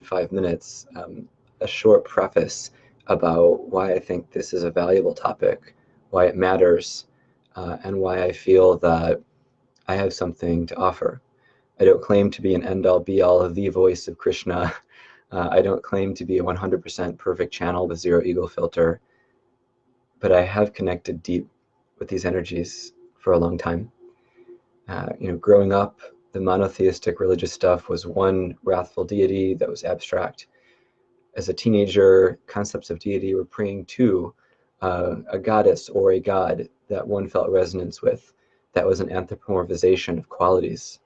5 minutes, a short preface about why I think this is a valuable topic, why it matters, and why I feel that I have something to offer. I don't claim to be an end-all be-all of the voice of Krishna. I don't claim to be a 100% perfect channel with zero ego filter, but I have connected deep with these energies for a long time. Growing up, the monotheistic religious stuff was one wrathful deity that was abstract. As a teenager, concepts of deity were praying to a goddess or a god that one felt resonance with. That was an anthropomorphization of qualities.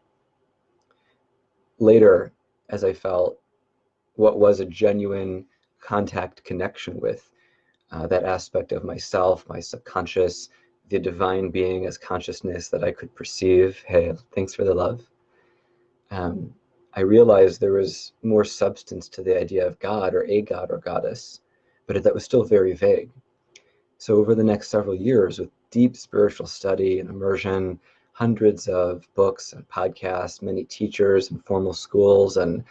Later, as I felt what was a genuine contact connection with that aspect of myself, my subconscious, the divine being as consciousness that I could perceive. Hey, thanks for the love. I realized there was more substance to the idea of God or a god or goddess, but that was still very vague. So over the next several years, with deep spiritual study and immersion, hundreds of books and podcasts, many teachers and formal schools, and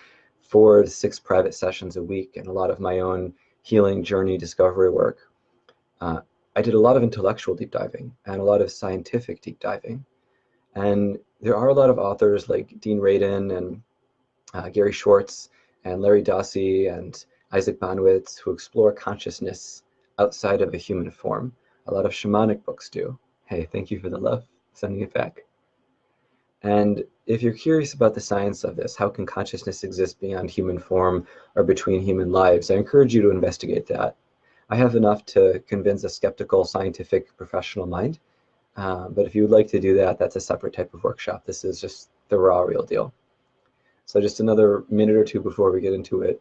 4 to 6 private sessions a week, and a lot of my own healing journey discovery work, I did a lot of intellectual deep diving and a lot of scientific deep diving. And there are a lot of authors like Dean Radin and Gary Schwartz and Larry Dossey and Isaac Bonewitz who explore consciousness outside of a human form. A lot of shamanic books do. Hey, thank you for the love, sending it back. And if you're curious about the science of this, how can consciousness exist beyond human form or between human lives, I encourage you to investigate that. I have enough to convince a skeptical, scientific, professional mind. But if you would like to do that, that's a separate type of workshop. This is just the raw, real deal. So just another minute or two before we get into it.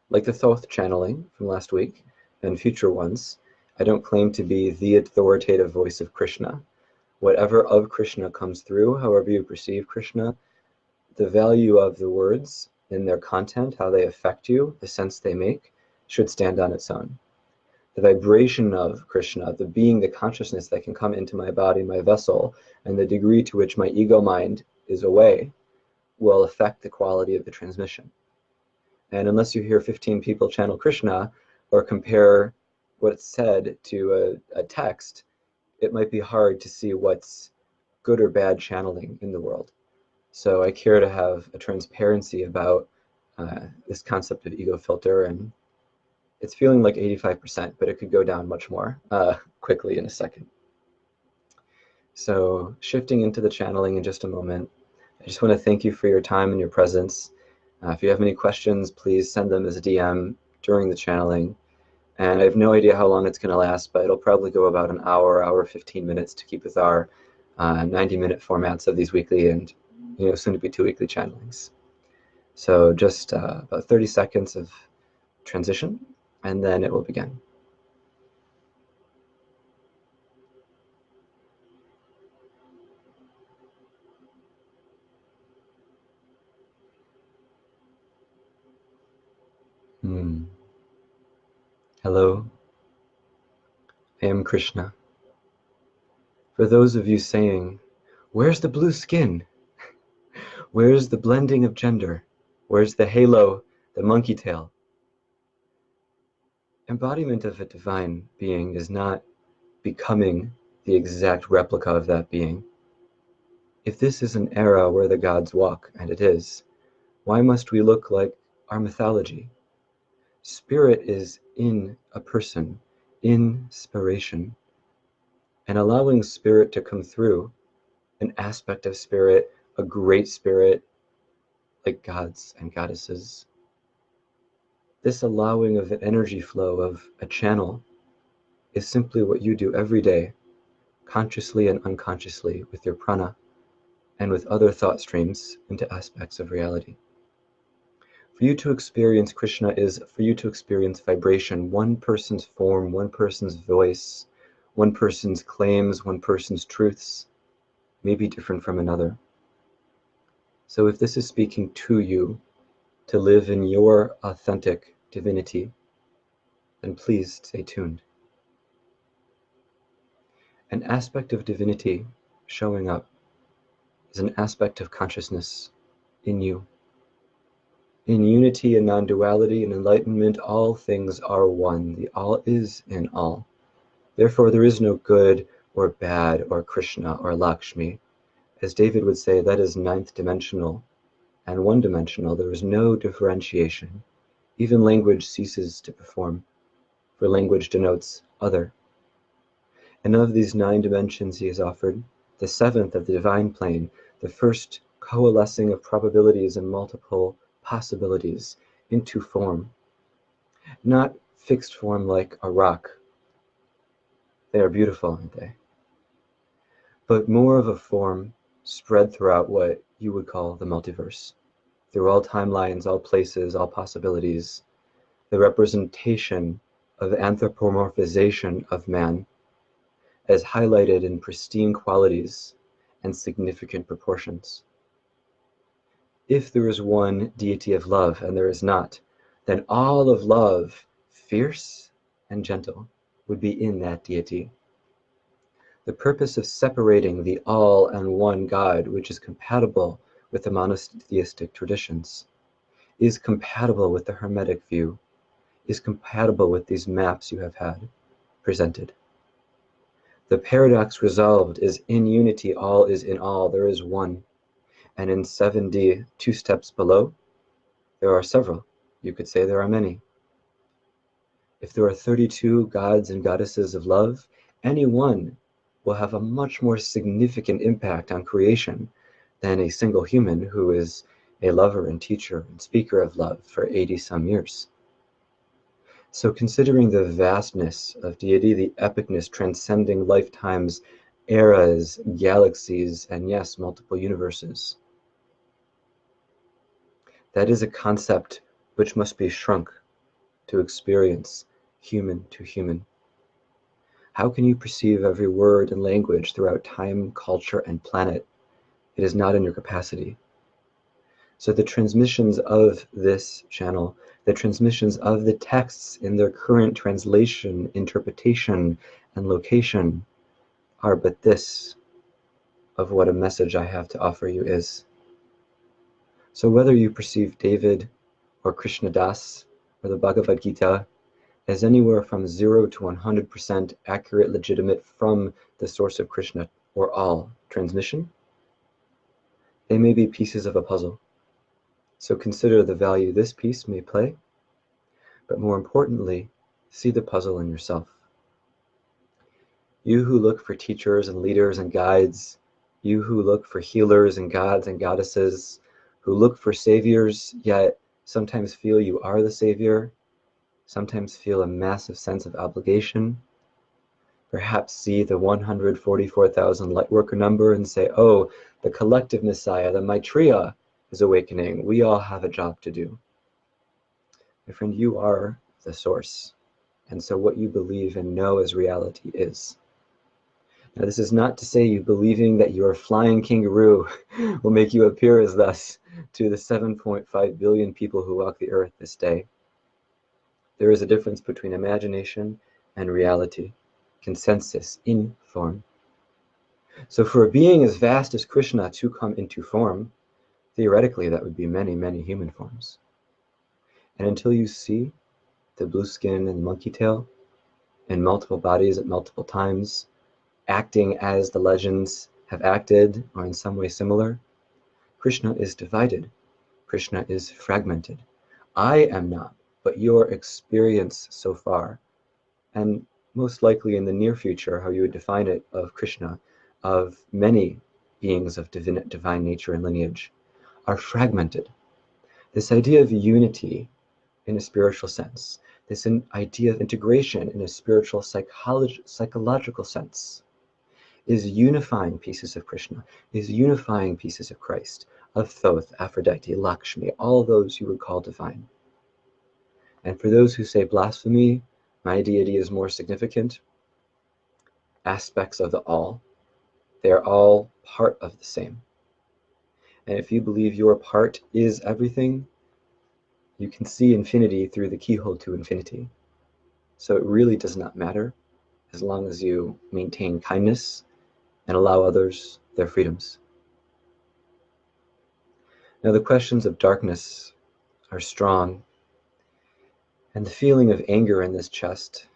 Like the Thoth channeling from last week and future ones, I don't claim to be the authoritative voice of Krishna. Whatever of Krishna comes through, however you perceive Krishna, the value of the words in their content, how they affect you, the sense they make, should stand on its own. The vibration of Krishna, the being, the consciousness that can come into my body, my vessel, and the degree to which my ego mind is away, will affect the quality of the transmission. And unless you hear 15 people channel Krishna or compare what's said to a text, it might be hard to see what's good or bad channeling in the world. So I care to have a transparency about this concept of ego filter, and it's feeling like 85%, but it could go down much more quickly in a second. So shifting into the channeling in just a moment, I just want to thank you for your time and your presence. If you have any questions, please send them as a DM during the channeling. And I have no idea how long it's going to last, but it'll probably go about an hour, 15 minutes to keep with our 90-minute formats of these weekly and soon to be 2 weekly channelings. So just about 30 seconds of transition, and then it will begin. Hello, I am Krishna. For those of you saying, where's the blue skin? Where's the blending of gender? Where's the halo, the monkey tail? Embodiment of a divine being is not becoming the exact replica of that being. If this is an era where the gods walk, and it is, why must we look like our mythology? Spirit is in a person, inspiration. And allowing spirit to come through, an aspect of spirit, a great spirit, like gods and goddesses. This allowing of an energy flow of a channel is simply what you do every day, consciously and unconsciously, with your prana and with other thought streams into aspects of reality. For you to experience Krishna is for you to experience vibration, one person's form, one person's voice, one person's claims, one person's truths may be different from another. So if this is speaking to you to live in your authentic divinity, then please stay tuned. An aspect of divinity showing up is an aspect of consciousness in you. In unity and non-duality and enlightenment, all things are one. The all is in all. Therefore, there is no good or bad or Krishna or Lakshmi. As David would say, that is ninth dimensional and one-dimensional. There is no differentiation. Even language ceases to perform, for language denotes other. And of these 9 dimensions he has offered, the 7th of the divine plane, the first coalescing of probabilities and multiple possibilities into form. Not fixed form like a rock. They are beautiful, aren't they? But more of a form spread throughout what you would call the multiverse. Through all timelines, all places, all possibilities. The representation of anthropomorphization of man as highlighted in pristine qualities and significant proportions. If there is one deity of love, and there is not, then all of love, fierce and gentle, would be in that deity. The purpose of separating the all and one God, which is compatible with the monotheistic traditions, is compatible with the Hermetic view, is compatible with these maps you have had presented. The paradox resolved is in unity, all is in all, there is one. And in 7D, 2 steps below, there are several. You could say there are many. If there are 32 gods and goddesses of love, any one will have a much more significant impact on creation than a single human who is a lover and teacher and speaker of love for 80-some years. So considering the vastness of deity, the epicness transcending lifetimes, eras, galaxies, and yes, multiple universes, that is a concept which must be shrunk to experience human to human. How can you perceive every word and language throughout time, culture, and planet? It is not in your capacity. So the transmissions of this channel, the transmissions of the texts in their current translation, interpretation, and location are but this of what a message I have to offer you is. So whether you perceive David or Krishna Das or the Bhagavad Gita as anywhere from 0 to 100% accurate, legitimate from the source of Krishna or all transmission, they may be pieces of a puzzle. So consider the value this piece may play, but more importantly, see the puzzle in yourself. You who look for teachers and leaders and guides, you who look for healers and gods and goddesses, who look for saviors, yet sometimes feel you are the savior, sometimes feel a massive sense of obligation, perhaps see the 144,000 lightworker number and say, oh, the collective Messiah, the Maitreya, is awakening. We all have a job to do. My friend, you are the source. And so what you believe and know as reality is. Now, this is not to say you believing that you are a flying kangaroo will make you appear as thus to the 7.5 billion people who walk the earth this day. There is a difference between imagination and reality, consensus in form. So for a being as vast as Krishna to come into form, theoretically that would be many, many human forms. And until you see the blue skin and the monkey tail in multiple bodies at multiple times, acting as the legends have acted or in some way similar, Krishna is divided. Krishna is fragmented. I am not, but your experience so far, and most likely in the near future, how you would define it, of Krishna, of many beings of divine nature and lineage, are fragmented. This idea of unity in a spiritual sense, this idea of integration in a spiritual psychological sense, is unifying pieces of Krishna, is unifying pieces of Christ, of Thoth, Aphrodite, Lakshmi, all those you would call divine. And for those who say blasphemy, my deity is more significant, aspects of the all, they are all part of the same. And if you believe your part is everything, you can see infinity through the keyhole to infinity. So it really does not matter as long as you maintain kindness and allow others their freedoms. Now the questions of darkness are strong, and the feeling of anger in this chest,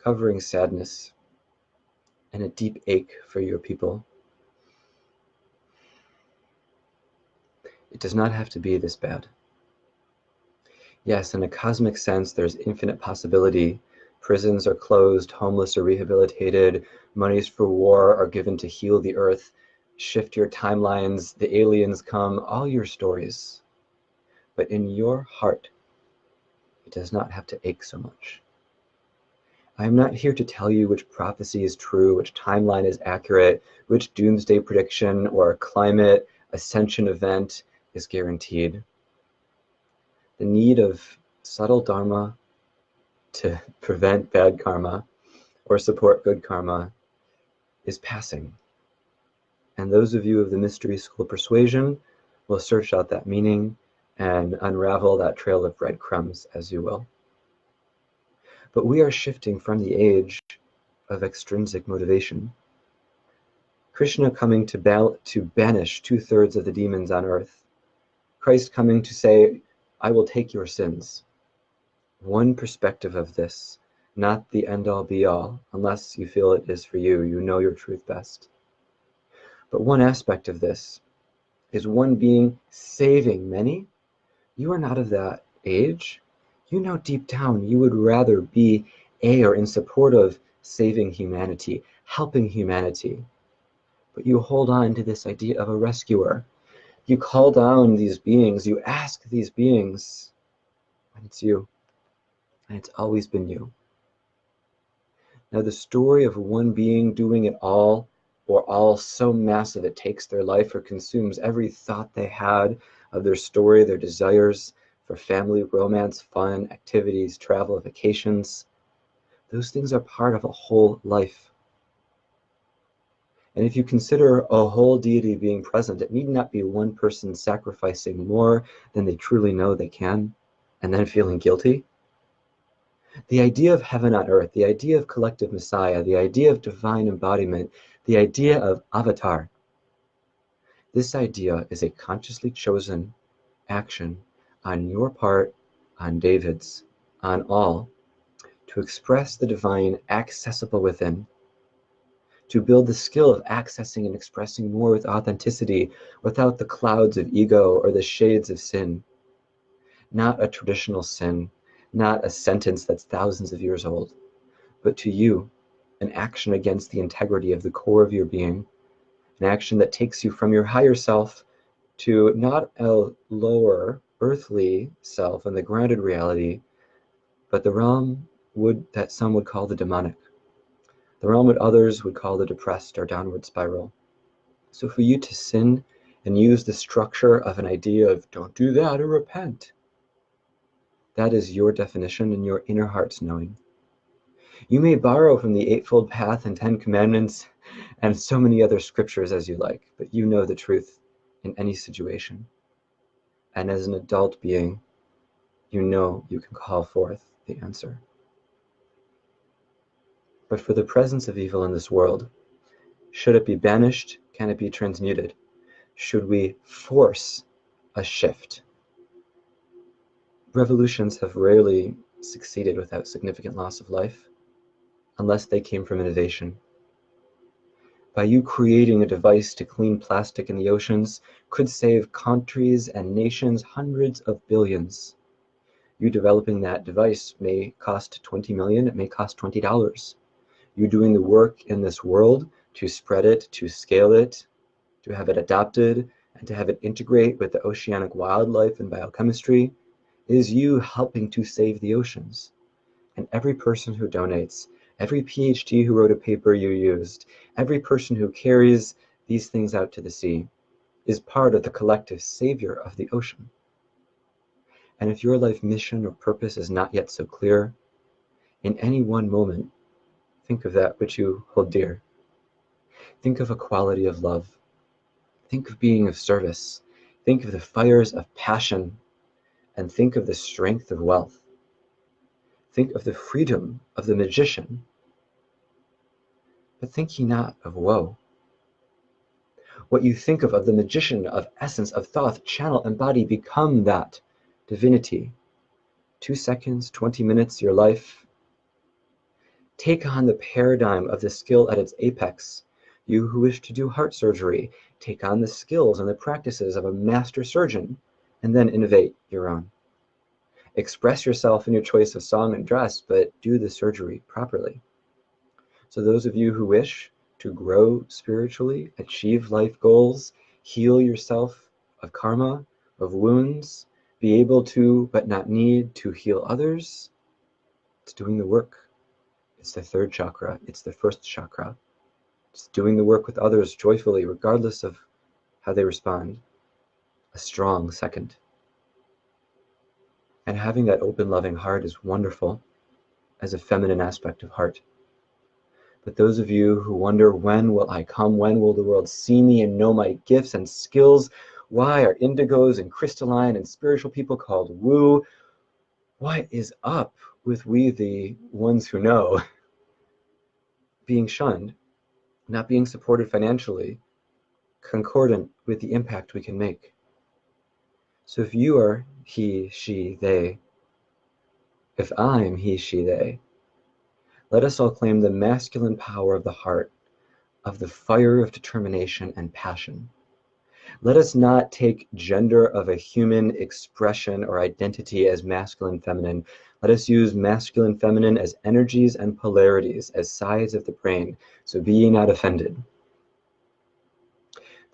covering sadness and a deep ache for your people. It does not have to be this bad. Yes, in a cosmic sense, there's infinite possibility. Prisons are closed, homeless are rehabilitated, monies for war are given to heal the earth, shift your timelines, the aliens come, all your stories. But in your heart, it does not have to ache so much. I am not here to tell you which prophecy is true, which timeline is accurate, which doomsday prediction or climate ascension event is guaranteed. The need of subtle dharma to prevent bad karma or support good karma is passing. And those of you of the mystery school persuasion will search out that meaning and unravel that trail of breadcrumbs as you will. But we are shifting from the age of extrinsic motivation. Krishna coming to banish 2/3 of the demons on earth. Christ coming to say, I will take your sins. One perspective of this, not the end-all be-all, unless you feel it is for you. You know your truth best. But one aspect of this is one being saving many. You are not of that age. You know deep down you would rather be or in support of saving humanity, helping humanity. But you hold on to this idea of a rescuer. You call down these beings, you ask these beings, and it's you. And it's always been you. Now the story of one being doing it all, or all so massive it takes their life or consumes every thought they had of their story, their desires for family, romance, fun, activities, travel, vacations, those things are part of a whole life. And if you consider a whole deity being present, it need not be one person sacrificing more than they truly know they can, and then feeling guilty. The idea of heaven on earth, the idea of collective Messiah, the idea of divine embodiment, the idea of avatar, this idea is a consciously chosen action on your part, on David's, on all, to express the divine accessible within, to build the skill of accessing and expressing more with authenticity without the clouds of ego or the shades of sin. Not a traditional sin, not a sentence that's thousands of years old, but to you, an action against the integrity of the core of your being, an action that takes you from your higher self to not a lower earthly self in the grounded reality, but the realm that some would call the demonic, the realm that others would call the depressed or downward spiral. So for you to sin and use the structure of an idea of don't do that or repent, that is your definition and your inner heart's knowing. You may borrow from the Eightfold Path and 10 Commandments and so many other scriptures as you like, but you know the truth in any situation. And as an adult being, you know you can call forth the answer. But for the presence of evil in this world, should it be banished? Can it be transmuted? Should we force a shift? Revolutions have rarely succeeded without significant loss of life, unless they came from innovation. By you creating a device to clean plastic in the oceans could save countries and nations hundreds of billions. You developing that device may cost 20 million, it may cost $20. You doing the work in this world to spread it, to scale it, to have it adopted, and to have it integrate with the oceanic wildlife and biochemistry, is you helping to save the oceans. And every person who donates, every PhD who wrote a paper you used, every person who carries these things out to the sea is part of the collective savior of the ocean. And if your life mission or purpose is not yet so clear, in any one moment, think of that which you hold dear. Think of a quality of love. Think of being of service. Think of the fires of passion, and think of the strength of wealth. Think of the freedom of the magician. But think ye not of woe. What you think of the magician, of essence, of Thoth, channel, embody, become that divinity. 2 seconds, 20 minutes, your life. Take on the paradigm of the skill at its apex. You who wish to do heart surgery, take on the skills and the practices of a master surgeon, and then innovate your own. Express yourself in your choice of song and dress, but do the surgery properly. So those of you who wish to grow spiritually, achieve life goals, heal yourself of karma, of wounds, be able to, but not need to heal others, it's doing the work. It's the third chakra. It's the first chakra. It's doing the work with others joyfully, regardless of how they respond. A strong second. And having that open, loving heart is wonderful as a feminine aspect of heart. But those of you who wonder, when will I come? When will the world see me and know my gifts and skills? Why are indigos and crystalline and spiritual people called woo? What is up with we, the ones who know, being shunned, not being supported financially, concordant with the impact we can make? So if you are he, she, they, if I'm he, she, they, let us all claim the masculine power of the heart, of the fire of determination and passion. Let us not take gender of a human expression or identity as masculine, feminine. Let us use masculine, feminine as energies and polarities, as sides of the brain, so be ye not offended.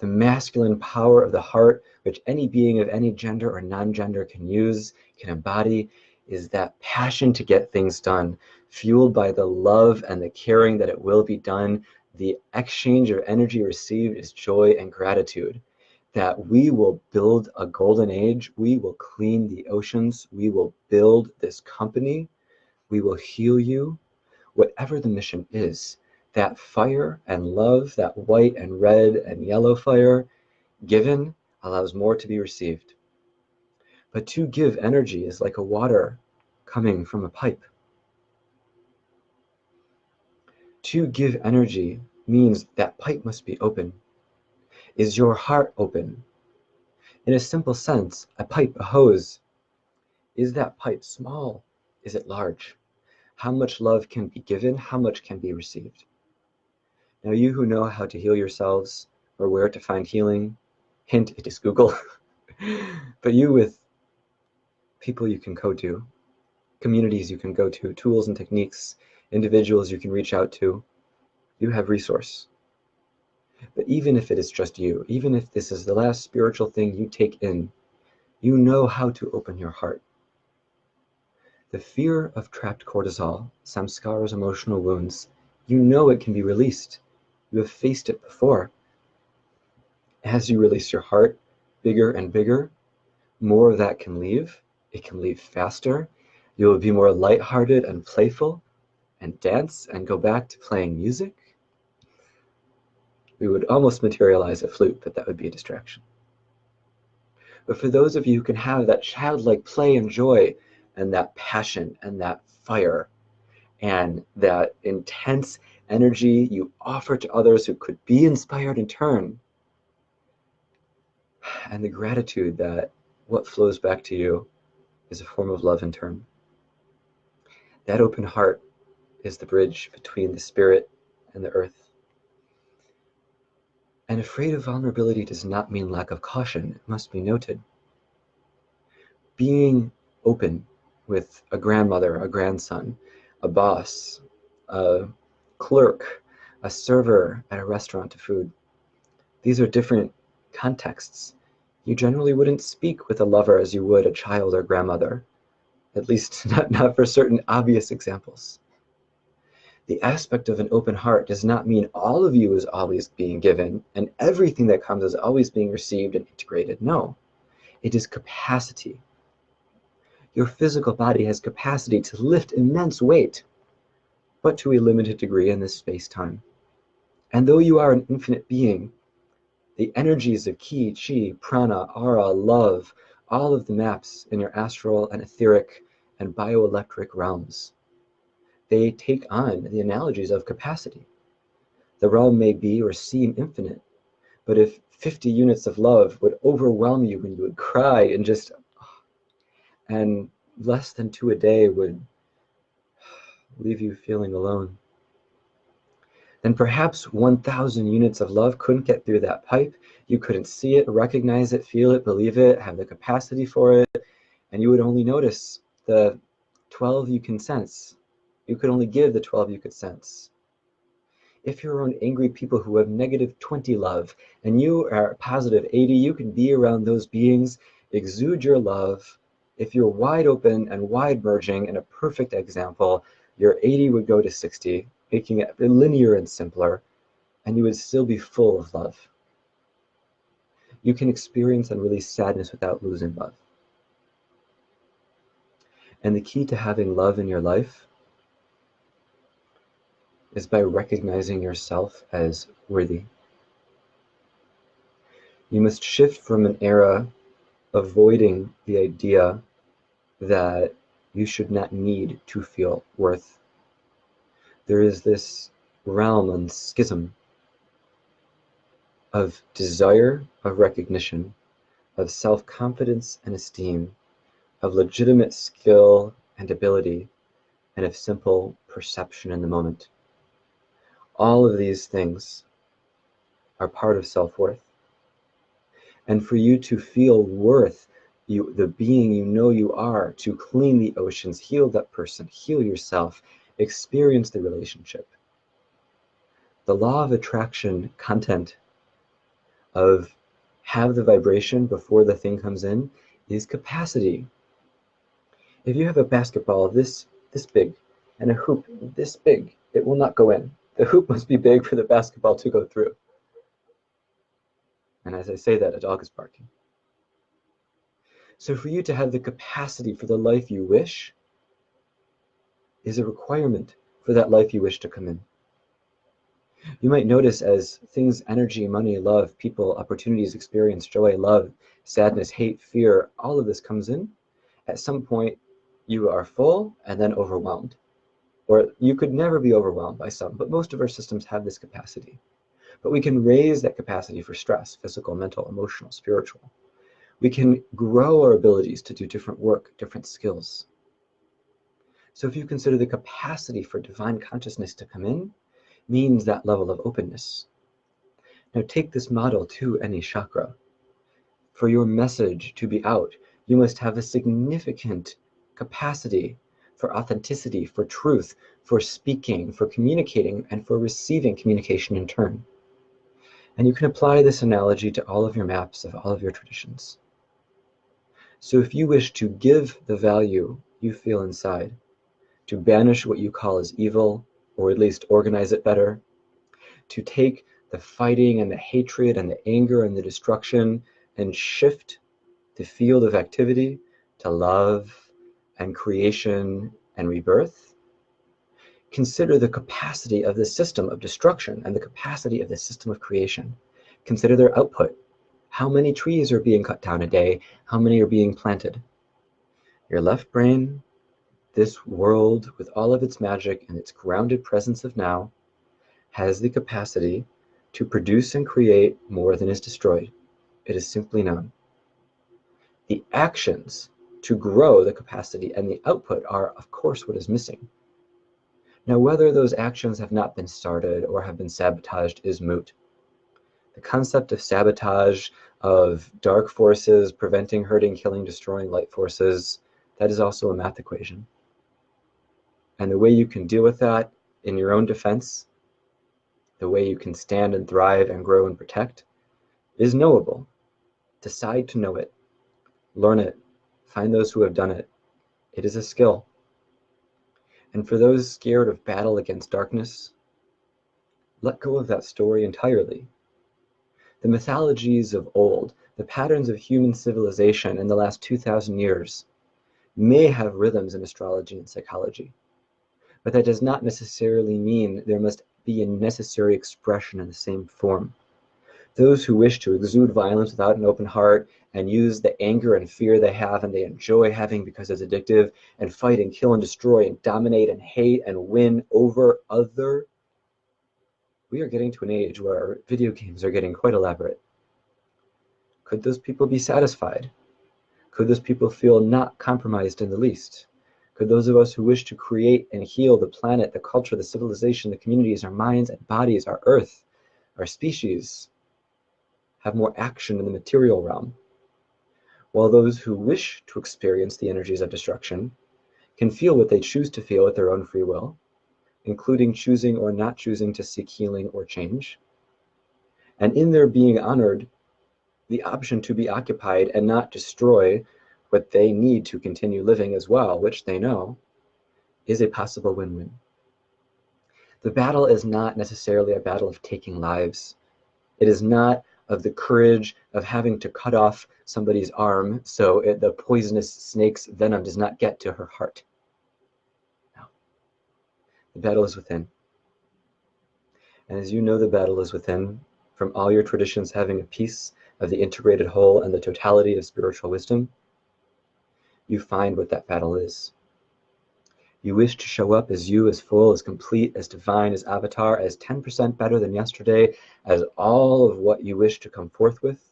The masculine power of the heart, which any being of any gender or non-gender can use, can embody, is that passion to get things done, fueled by the love and the caring that it will be done. The exchange of energy received is joy and gratitude. That we will build a golden age, we will clean the oceans, we will build this company, we will heal you, whatever the mission is. That fire and love, that white and red and yellow fire, given allows more to be received. But to give energy is like a water coming from a pipe. To give energy means that pipe must be open. Is your heart open? In a simple sense, a pipe, a hose, is that pipe small? Is it large? How much love can be given? How much can be received? Now, you who know how to heal yourselves or where to find healing, hint, it is Google. But you with people you can go to, communities you can go to, tools and techniques, individuals you can reach out to, you have resource. But even if it is just you, even if this is the last spiritual thing you take in, you know how to open your heart. The fear of trapped cortisol, samskaras, emotional wounds, you know it can be released. You have faced it before. As you release your heart, bigger and bigger, more of that can leave. It can leave faster. You will be more lighthearted and playful and dance and go back to playing music. We would almost materialize a flute, but that would be a distraction. But for those of you who can have that childlike play and joy and that passion and that fire and that intense energy you offer to others who could be inspired in turn, and the gratitude that what flows back to you is a form of love in turn. That open heart is the bridge between the spirit and the earth. And afraid of vulnerability does not mean lack of caution, it must be noted. Being open with a grandmother, a grandson, a boss, a clerk, a server at a restaurant to food. These are different contexts. You generally wouldn't speak with a lover as you would a child or grandmother, at least not for certain obvious examples. The aspect of an open heart does not mean all of you is always being given and everything that comes is always being received and integrated. No, it is capacity. Your physical body has capacity to lift immense weight, but to a limited degree in this space-time. And though you are an infinite being, the energies of ki, chi, prana, aura, love, all of the maps in your astral and etheric and bioelectric realms, they take on the analogies of capacity. The realm may be or seem infinite, But if 50 units of love would overwhelm you and you would cry and less than 2 a day would leave you feeling alone, then perhaps 1,000 units of love couldn't get through that pipe. You couldn't see it, recognize it, feel it, believe it, have the capacity for it, and you would only notice the 12 you can sense. You could only give the 12 you could sense. If you're around angry people who have negative 20 love and you are positive 80, you can be around those beings, exude your love. If you're wide open and wide merging, and a perfect example, your 80 would go to 60, making it linear and simpler, and you would still be full of love. You can experience and release sadness without losing love. And the key to having love in your life is by recognizing yourself as worthy. You must shift from an era avoiding the idea that you should not need to feel worth. There is this realm and schism of desire of recognition, of self-confidence and esteem, of legitimate skill and ability, and of simple perception in the moment. All of these things are part of self-worth. And for you to feel worth, the being you know you are, to clean the oceans, heal that person, heal yourself, experience the relationship. The law of attraction content of have the vibration before the thing comes in is capacity. If you have a basketball this big and a hoop this big, it will not go in. The hoop must be big for the basketball to go through. And as I say that, a dog is barking. So for you to have the capacity for the life you wish is a requirement for that life you wish to come in. You might notice as things, energy, money, love, people, opportunities, experience, joy, love, sadness, hate, fear, all of this comes in. At some point, you are full and then overwhelmed. Or you could never be overwhelmed by some, but most of our systems have this capacity. But we can raise that capacity for stress, physical, mental, emotional, spiritual. We can grow our abilities to do different work, different skills. So if you consider the capacity for divine consciousness to come in, means that level of openness. Now take this model to any chakra. For your message to be out, you must have a significant capacity for authenticity, for truth, for speaking, for communicating, and for receiving communication in turn. And you can apply this analogy to all of your maps of all of your traditions. So if you wish to give the value you feel inside, to banish what you call as evil, or at least organize it better, to take the fighting and the hatred and the anger and the destruction and shift the field of activity to love and creation and rebirth, consider the capacity of the system of destruction and the capacity of the system of creation. Consider their output. How many trees are being cut down a day? How many are being planted? Your left brain, this world with all of its magic and its grounded presence of now, has the capacity to produce and create more than is destroyed. It is simply known. The actions to grow the capacity and the output are, of course, what is missing. Now, whether those actions have not been started or have been sabotaged is moot. The concept of sabotage, of dark forces preventing, hurting, killing, destroying light forces, that is also a math equation. And the way you can deal with that in your own defense, the way you can stand and thrive and grow and protect, is knowable. Decide to know it. Learn it. Find those who have done it. It is a skill. And for those scared of battle against darkness, let go of that story entirely. The mythologies of old, the patterns of human civilization in the last 2,000 years, may have rhythms in astrology and psychology. But that does not necessarily mean there must be a necessary expression in the same form. Those who wish to exude violence without an open heart and use the anger and fear they have and they enjoy having because it's addictive, and fight and kill and destroy and dominate and hate and win over other, We are getting to an age where our video games are getting quite elaborate. Could those people be satisfied? Could those people feel not compromised in the least? Could those of us who wish to create and heal the planet, the culture, the civilization, the communities, our minds and bodies, our earth, our species, have more action in the material realm? While those who wish to experience the energies of destruction can feel what they choose to feel at their own free will, including choosing or not choosing to seek healing or change, and in their being honored the option to be occupied and not destroy what they need to continue living as well, which they know, is a possible win-win. The battle is not necessarily a battle of taking lives. It is not of the courage of having to cut off somebody's arm so the poisonous snake's venom does not get to her heart. No. The battle is within. And as you know the battle is within, from all your traditions having a piece of the integrated whole and the totality of spiritual wisdom, you find what that battle is. You wish to show up as you, as full, as complete, as divine, as avatar, as 10% better than yesterday, as all of what you wish to come forth with.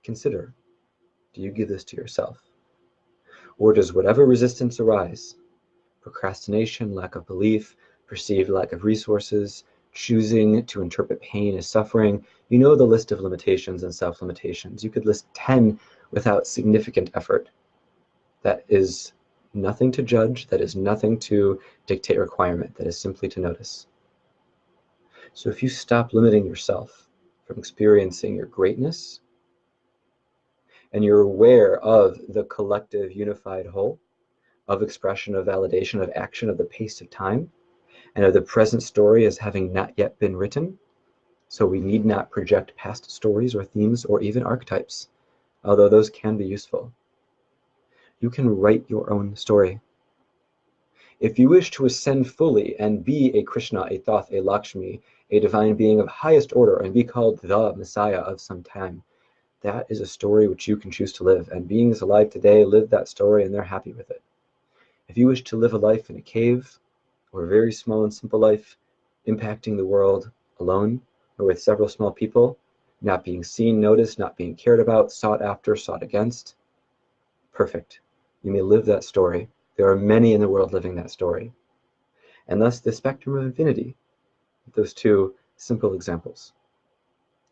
Consider, do you give this to yourself? Or does whatever resistance arise, procrastination, lack of belief, perceived lack of resources, choosing to interpret pain as suffering, you know the list of limitations and self-limitations. You could list 10 without significant effort. That is nothing to judge, that is nothing to dictate requirement, that is simply to notice. So if you stop limiting yourself from experiencing your greatness, and you're aware of the collective unified whole, of expression, of validation, of action, of the pace of time, and of the present story as having not yet been written, so we need not project past stories or themes or even archetypes, although those can be useful. You can write your own story. If you wish to ascend fully and be a Krishna, a Thoth, a Lakshmi, a divine being of highest order, and be called the Messiah of some time, that is a story which you can choose to live, and beings alive today live that story and they're happy with it. If you wish to live a life in a cave, or a very small and simple life, impacting the world alone, or with several small people, not being seen, noticed, not being cared about, sought after, sought against, perfect. You may live that story. There are many in the world living that story. And thus the spectrum of infinity, those two simple examples.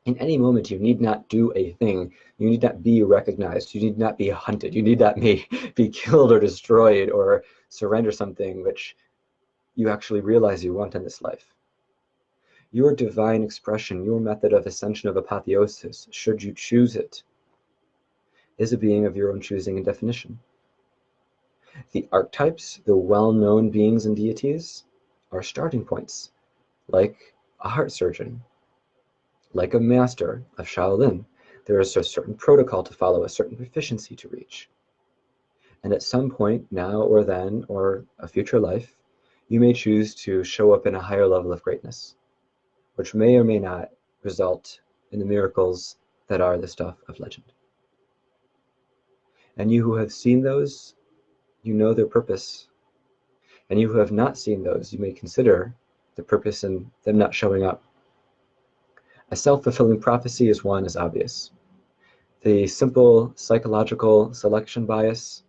In any moment, you need not do a thing. You need not be recognized. You need not be hunted. You need not be killed or destroyed or surrender something which you actually realize you want in this life. Your divine expression, your method of ascension of apotheosis, should you choose it, is a being of your own choosing and definition. The archetypes, the well-known beings and deities, are starting points, like a heart surgeon, like a master of Shaolin. There is a certain protocol to follow, a certain proficiency to reach. And at some point, now or then, or a future life, you may choose to show up in a higher level of greatness, which may or may not result in the miracles that are the stuff of legend. And you who have seen those, you know their purpose. And you who have not seen those, you may consider the purpose in them not showing up. A self-fulfilling prophecy is one as obvious. The simple psychological selection bias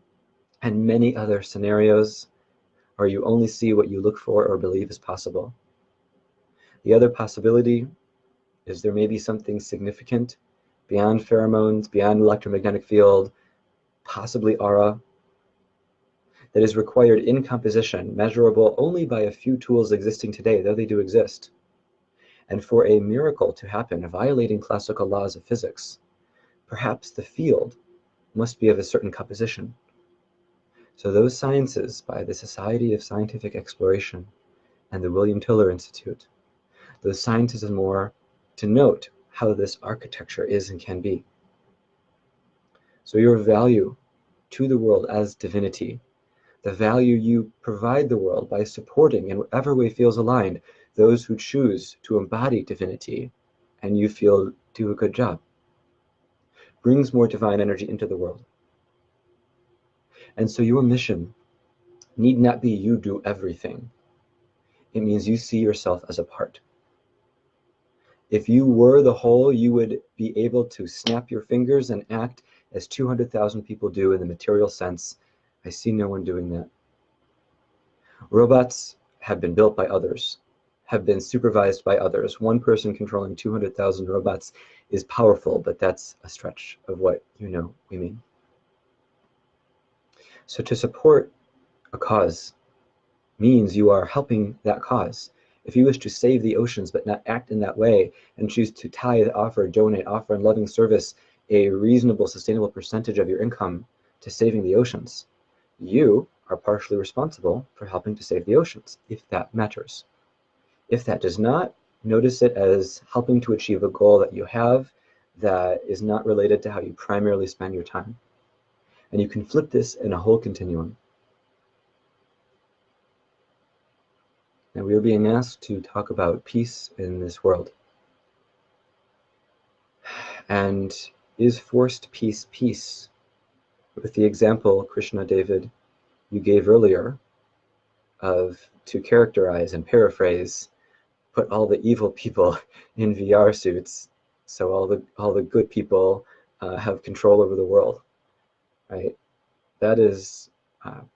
and many other scenarios are you only see what you look for or believe is possible. The other possibility is there may be something significant beyond pheromones, beyond electromagnetic field, possibly aura, that is required in composition, measurable only by a few tools existing today, though they do exist. And for a miracle to happen, violating classical laws of physics, perhaps the field must be of a certain composition. So those sciences, by the Society of Scientific Exploration and the William Tiller Institute, those sciences are more to note how this architecture is and can be. So your value to the world as divinity, the value you provide the world by supporting in whatever way feels aligned those who choose to embody divinity and you feel do a good job, brings more divine energy into the world. And so your mission need not be you do everything. It means you see yourself as a part. If you were the whole, you would be able to snap your fingers and act as 200,000 people do in the material sense. I see no one doing that. Robots have been built by others, have been supervised by others. One person controlling 200,000 robots is powerful, but that's a stretch of what we mean. So to support a cause means you are helping that cause. If you wish to save the oceans but not act in that way and choose to tithe, offer, donate, offer in loving service a reasonable, sustainable percentage of your income to saving the oceans, you are partially responsible for helping to save the oceans, if that matters. If that does not, notice it as helping to achieve a goal that you have that is not related to how you primarily spend your time. And you can flip this in a whole continuum. Now we are being asked to talk about peace in this world. And is forced peace peace? With the example, Krishna, David, you gave earlier of, to characterize and paraphrase, put all the evil people in VR suits, so all the good people have control over the world, right? That is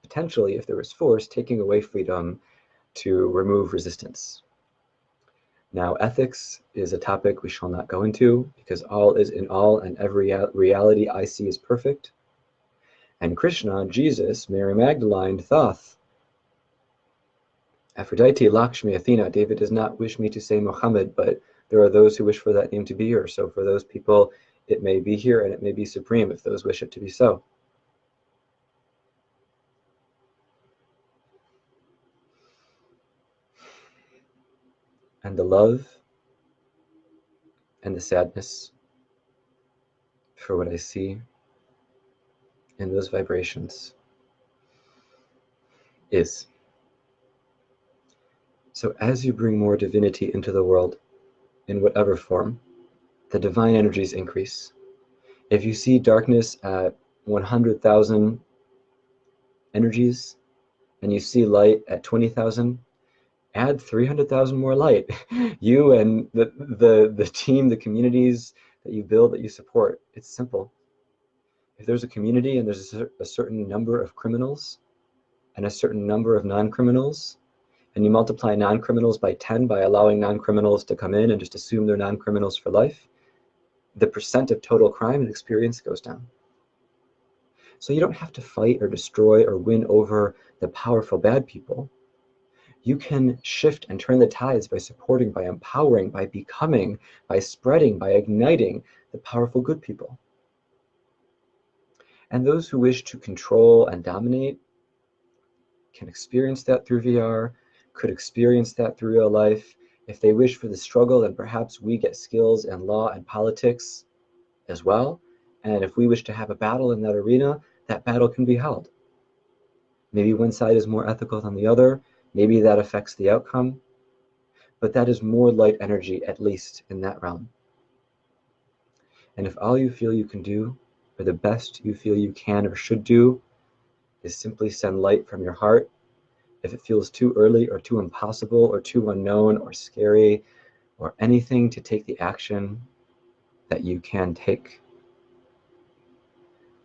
potentially, if there was force, taking away freedom to remove resistance. Now, ethics is a topic we shall not go into, because all is in all, and every reality I see is perfect. And Krishna, Jesus, Mary Magdalene, Thoth, Aphrodite, Lakshmi, Athena. David does not wish me to say Muhammad, but there are those who wish for that name to be here. So for those people, it may be here and it may be supreme if those wish it to be so. And the love and the sadness for what I see in those vibrations is. So as you bring more divinity into the world, in whatever form, the divine energies increase. If you see darkness at 100,000 energies, and you see light at 20,000, add 300,000 more light. You and the team, the communities that you build, that you support. It's simple. If there's a community and there's a certain number of criminals and a certain number of non-criminals, and you multiply non-criminals by 10 by allowing non-criminals to come in and just assume they're non-criminals for life, the percent of total crime and experience goes down. So you don't have to fight or destroy or win over the powerful bad people. You can shift and turn the tides by supporting, by empowering, by becoming, by spreading, by igniting the powerful good people. And those who wish to control and dominate can experience that through VR, could experience that through real life. If they wish for the struggle, then perhaps we get skills in law and politics as well. And if we wish to have a battle in that arena, that battle can be held. Maybe one side is more ethical than the other. Maybe that affects the outcome. But that is more light energy, at least in that realm. And if all you feel you can do, or the best you feel you can or should do, is simply send light from your heart, if it feels too early or too impossible or too unknown or scary or anything to take the action that you can take,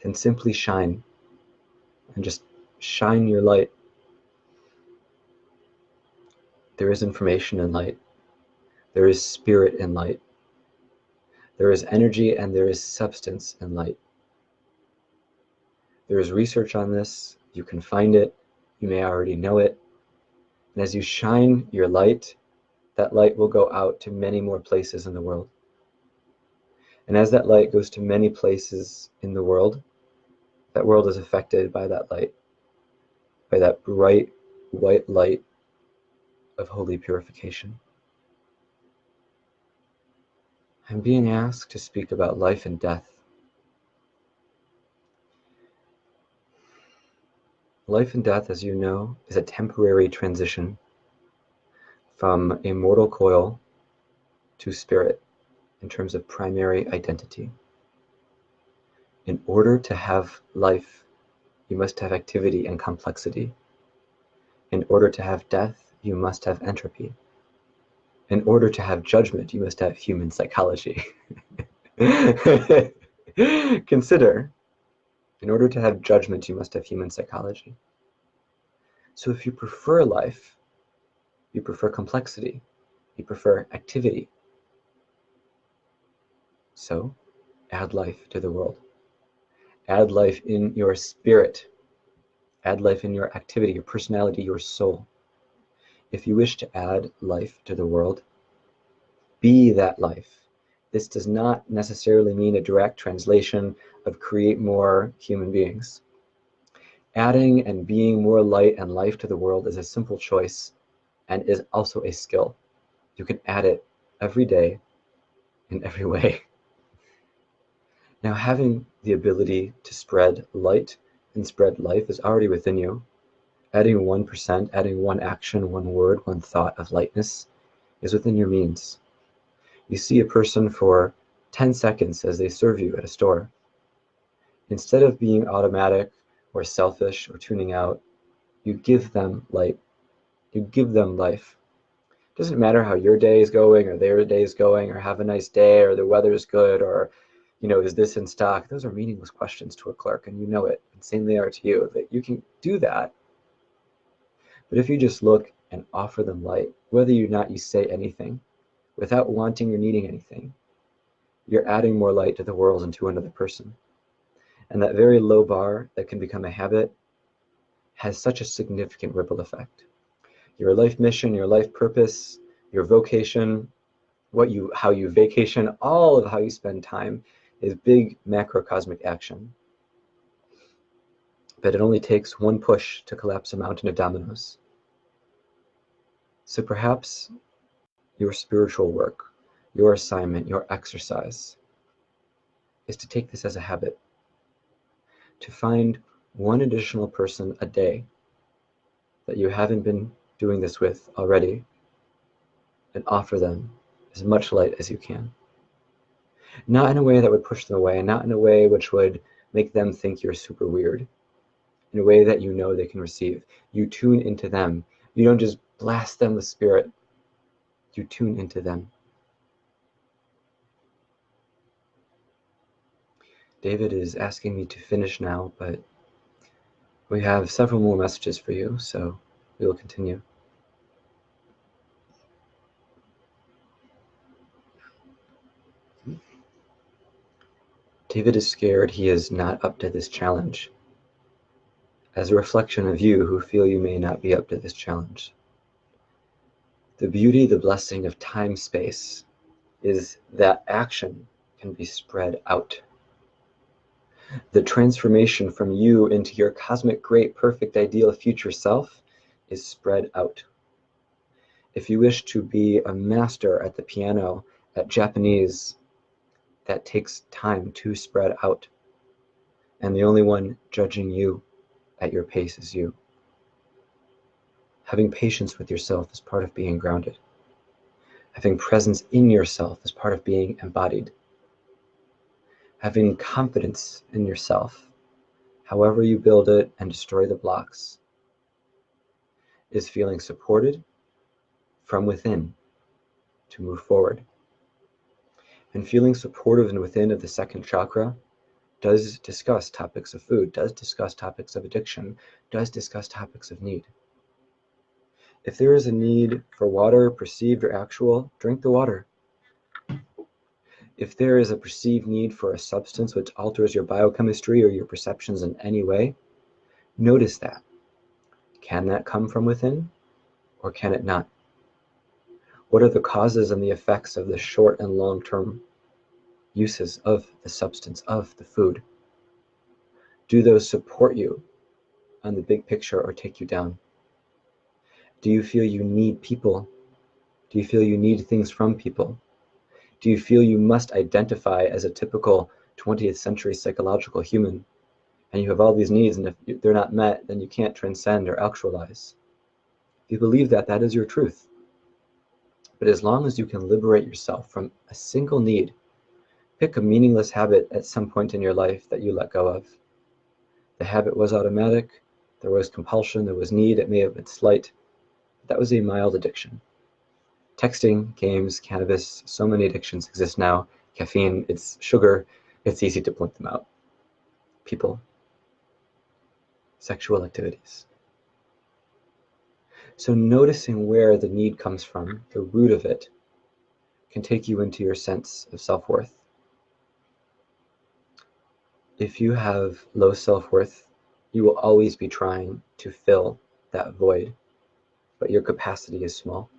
then simply shine and just shine your light. There is information in light. There is spirit in light. There is energy and there is substance in light. There is research on this. You can find it. You may already know it. And as you shine your light, that light will go out to many more places in the world. And as that light goes to many places in the world, that world is affected by that light, by that bright white light of holy purification. I'm being asked to speak about life and death. Life and death, as you know, is a temporary transition from a mortal coil to spirit in terms of primary identity. In order to have life, you must have activity and complexity. In order to have death, you must have entropy. In order to have judgment, you must have human psychology. Consider, in order to have judgment, you must have human psychology. So if you prefer life, you prefer complexity, you prefer activity, so add life to the world. Add life in your spirit. Add life in your activity, your personality, your soul. If you wish to add life to the world, be that life. This does not necessarily mean a direct translation of create more human beings. Adding and being more light and life to the world is a simple choice and is also a skill. You can add it every day in every way. Now, having the ability to spread light and spread life is already within you. Adding 1%, adding one action, one word, one thought of lightness is within your means. You see a person for 10 seconds as they serve you at a store. Instead of being automatic or selfish or tuning out, you give them light. You give them life. It doesn't matter how your day is going or their day is going or have a nice day or the weather is good or, is this in stock? Those are meaningless questions to a clerk, and you know it. And same they are to you. That you can do that. But if you just look and offer them light, whether or not you say anything, without wanting or needing anything, you're adding more light to the world and to another person. And that very low bar that can become a habit has such a significant ripple effect. Your life mission, your life purpose, your vocation, how you vacation, all of how you spend time is big macrocosmic action. But it only takes one push to collapse a mountain of dominoes. So perhaps your spiritual work, your assignment, your exercise is to take this as a habit, to find one additional person a day that you haven't been doing this with already and offer them as much light as you can. Not in a way that would push them away, and not in a way which would make them think you're super weird, in a way that you know they can receive. You tune into them. You don't just blast them with spirit. You tune into them. David is asking me to finish now, but we have several more messages for you, so we will continue. David is scared he is not up to this challenge, as a reflection of you who feel you may not be up to this challenge. The beauty, the blessing of time-space is that action can be spread out. The transformation from you into your cosmic, great, perfect, ideal future self is spread out. If you wish to be a master at the piano, at Japanese, that takes time to spread out. And the only one judging you at your pace is you. Having patience with yourself is part of being grounded. Having presence in yourself is part of being embodied. Having confidence in yourself, however you build it and destroy the blocks, is feeling supported from within to move forward. And feeling supportive and within of the second chakra does discuss topics of food, does discuss topics of addiction, does discuss topics of need. If there is a need for water, perceived or actual, drink the water. If there is a perceived need for a substance which alters your biochemistry or your perceptions in any way, notice that. Can that come from within, or can it not? What are the causes and the effects of the short and long-term uses of the substance, of the food? Do those support you on the big picture or take you down? Do you feel you need people? Do you feel you need things from people? Do you feel you must identify as a typical 20th century psychological human, and you have all these needs, and if they're not met, then you can't transcend or actualize? If you believe that, that is your truth. But as long as you can liberate yourself from a single need, pick a meaningless habit at some point in your life that you let go of. The habit was automatic, there was compulsion, there was need, it may have been slight, but that was a mild addiction. Texting, games, cannabis, so many addictions exist now. Caffeine, it's sugar, it's easy to point them out. People, sexual activities. So noticing where the need comes from, the root of it, can take you into your sense of self-worth. If you have low self-worth, you will always be trying to fill that void, but your capacity is small.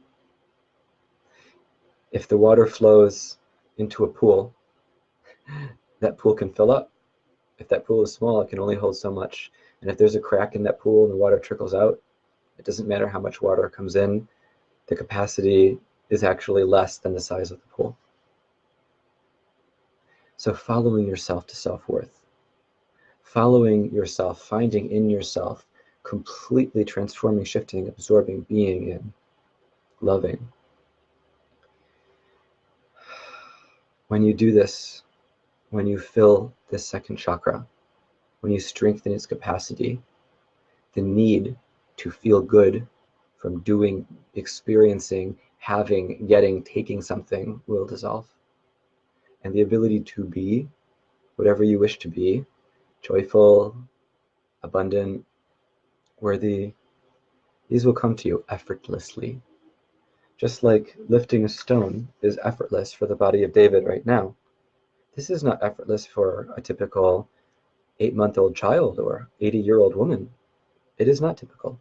If the water flows into a pool, that pool can fill up. If that pool is small, it can only hold so much. And if there's a crack in that pool and the water trickles out, it doesn't matter how much water comes in, the capacity is actually less than the size of the pool. So following yourself to self-worth, following yourself, finding in yourself, completely transforming, shifting, absorbing, being in, loving. When you do this, when you fill this second chakra, when you strengthen its capacity, the need to feel good from doing, experiencing, having, getting, taking something will dissolve. And the ability to be whatever you wish to be, joyful, abundant, worthy, these will come to you effortlessly. Just like lifting a stone is effortless for the body of David right now, this is not effortless for a typical 8-month-old child or 80-year-old woman. It is not typical.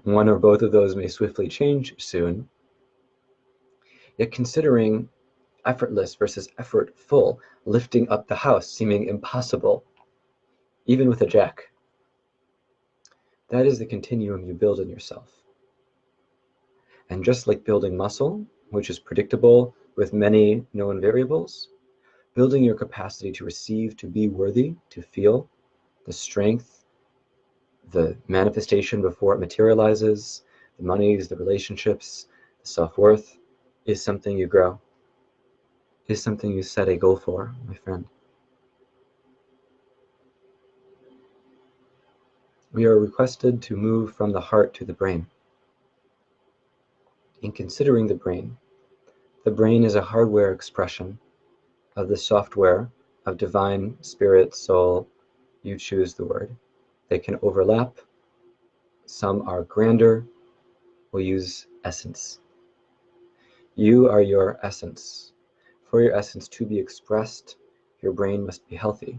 One or both of those may swiftly change soon. Yet considering effortless versus effortful, lifting up the house seeming impossible, even with a jack, that is the continuum you build in yourself. And just like building muscle, which is predictable with many known variables, building your capacity to receive, to be worthy, to feel the strength, the manifestation before it materializes, the monies, the relationships, the self-worth, is something you grow, is something you set a goal for, my friend. We are requested to move from the heart to the brain. In considering the brain is a hardware expression of the software of divine spirit, soul, you choose the word. They can overlap. Some are grander. We'll use essence. You are your essence. For your essence to be expressed, your brain must be healthy.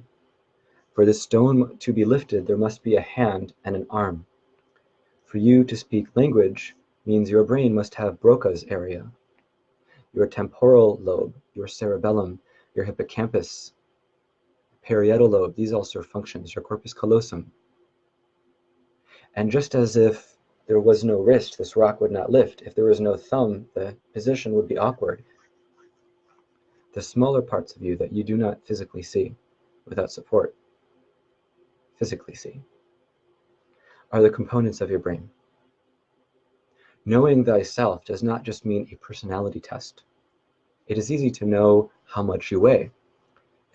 For the stone to be lifted, there must be a hand and an arm. For you to speak language means your brain must have Broca's area. Your temporal lobe, your cerebellum, your hippocampus, parietal lobe, these all serve functions, your corpus callosum. And just as if there was no wrist, this rock would not lift. If there was no thumb, the position would be awkward. The smaller parts of you that you do not physically see without support, physically see, are the components of your brain. Knowing thyself does not just mean a personality test. It is easy to know how much you weigh.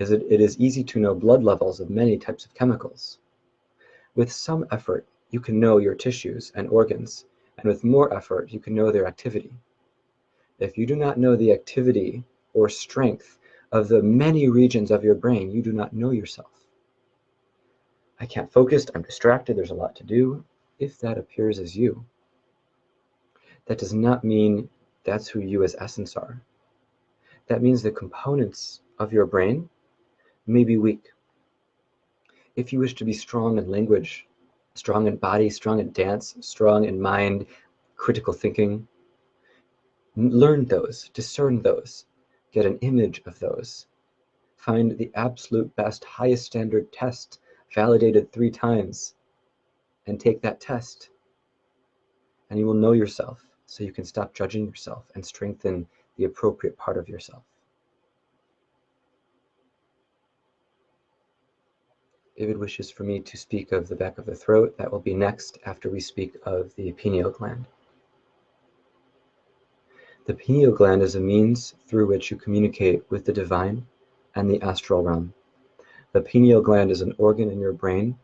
It is easy to know blood levels of many types of chemicals. With some effort, you can know your tissues and organs, and with more effort, you can know their activity. If you do not know the activity or strength of the many regions of your brain, you do not know yourself. I can't focus, I'm distracted, there's a lot to do. If that appears as you, that does not mean that's who you as essence are. That means the components of your brain may be weak. If you wish to be strong in language, strong in body, strong in dance, strong in mind, critical thinking, learn those, discern those, get an image of those. Find the absolute best, highest standard test, validated 3 times, and take that test. And you will know yourself, so you can stop judging yourself and strengthen the appropriate part of yourself. David wishes for me to speak of the back of the throat. That will be next after we speak of the pineal gland. The pineal gland is a means through which you communicate with the divine and the astral realm. The pineal gland is an organ in your brain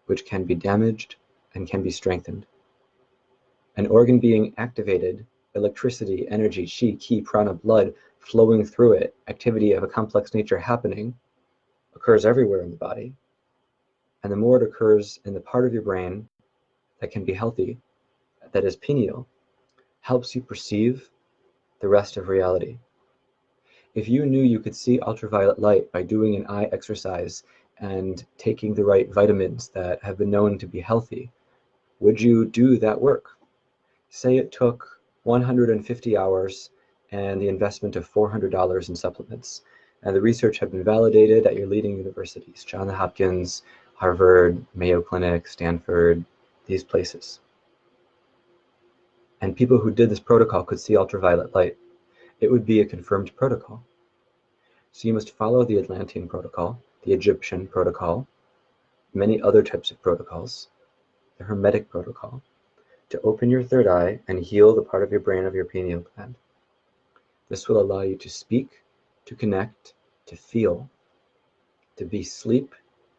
which can be damaged and can be strengthened. An organ being activated, electricity, energy, chi, ki, prana, blood flowing through it, activity of a complex nature happening, occurs everywhere in the body. And the more it occurs in the part of your brain that can be healthy, that is pineal, helps you perceive the rest of reality. If you knew you could see ultraviolet light by doing an eye exercise and taking the right vitamins that have been known to be healthy, would you do that work? Say it took 150 hours and the investment of $400 in supplements, and the research had been validated at your leading universities, Johns Hopkins, Harvard, Mayo Clinic, Stanford, these places. And people who did this protocol could see ultraviolet light. It would be a confirmed protocol. So you must follow the Atlantean protocol, the Egyptian protocol, many other types of protocols, the Hermetic protocol, to open your third eye and heal the part of your brain of your pineal gland. This will allow you to speak, to connect, to feel, to be asleep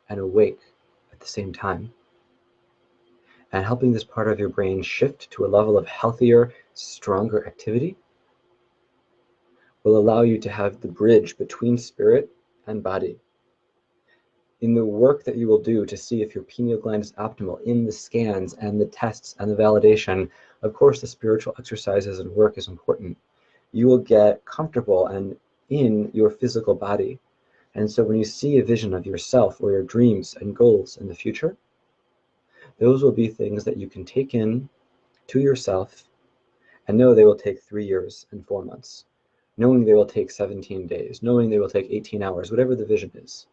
and awake at the same time. And helping this part of your brain shift to a level of healthier, stronger activity will allow you to have the bridge between spirit and body. In the work that you will do to see if your pineal gland is optimal, in the scans and the tests and the validation, of course the spiritual exercises and work is important. You will get comfortable and in your physical body. And so when you see a vision of yourself or your dreams and goals in the future, those will be things that you can take in to yourself and know they will take 3 years and 4 months, knowing they will take 17 days, knowing they will take 18 hours, whatever the vision is.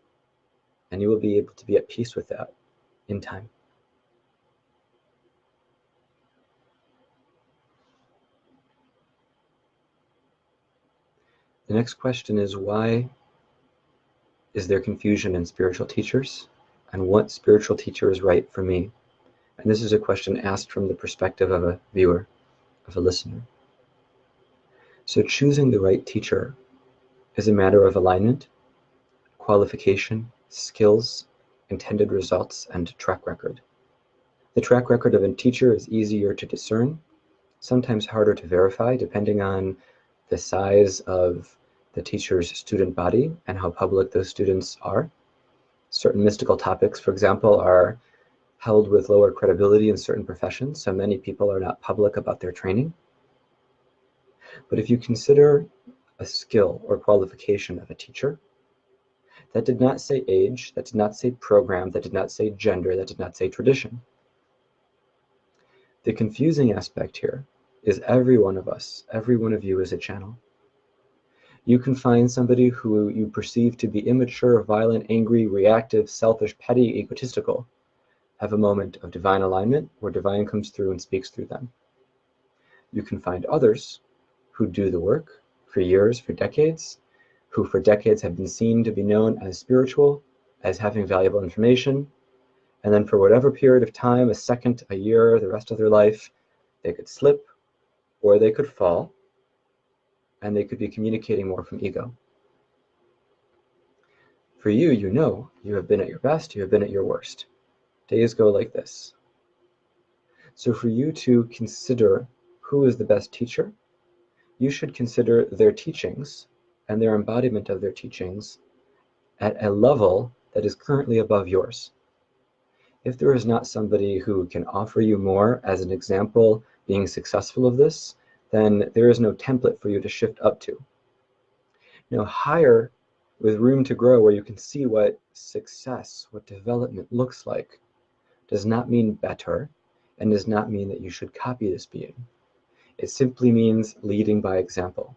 And you will be able to be at peace with that in time. The next question is, why is there confusion in spiritual teachers? And what spiritual teacher is right for me? And this is a question asked from the perspective of a viewer, of a listener. So choosing the right teacher is a matter of alignment, qualification, skills, intended results, and track record. The track record of a teacher is easier to discern, sometimes harder to verify, depending on the size of the teacher's student body and how public those students are. Certain mystical topics, for example, are held with lower credibility in certain professions, so many people are not public about their training. But if you consider a skill or qualification of a teacher, that did not say age, that did not say program, that did not say gender, that did not say tradition. The confusing aspect here is every one of us, every one of you is a channel. You can find somebody who you perceive to be immature, violent, angry, reactive, selfish, petty, egotistical, have a moment of divine alignment where divine comes through and speaks through them. You can find others who do the work for years, for decades, who for decades have been seen to be known as spiritual, as having valuable information, and then for whatever period of time, a second, a year, the rest of their life, they could slip or they could fall, and they could be communicating more from ego. For you, you know, you have been at your best, you have been at your worst. Days go like this. So for you to consider who is the best teacher, you should consider their teachings and their embodiment of their teachings at a level that is currently above yours. If there is not somebody who can offer you more as an example being successful of this, then there is no template for you to shift up to. Now, higher with room to grow where you can see what success, what development looks like, does not mean better and does not mean that you should copy this being. It simply means leading by example.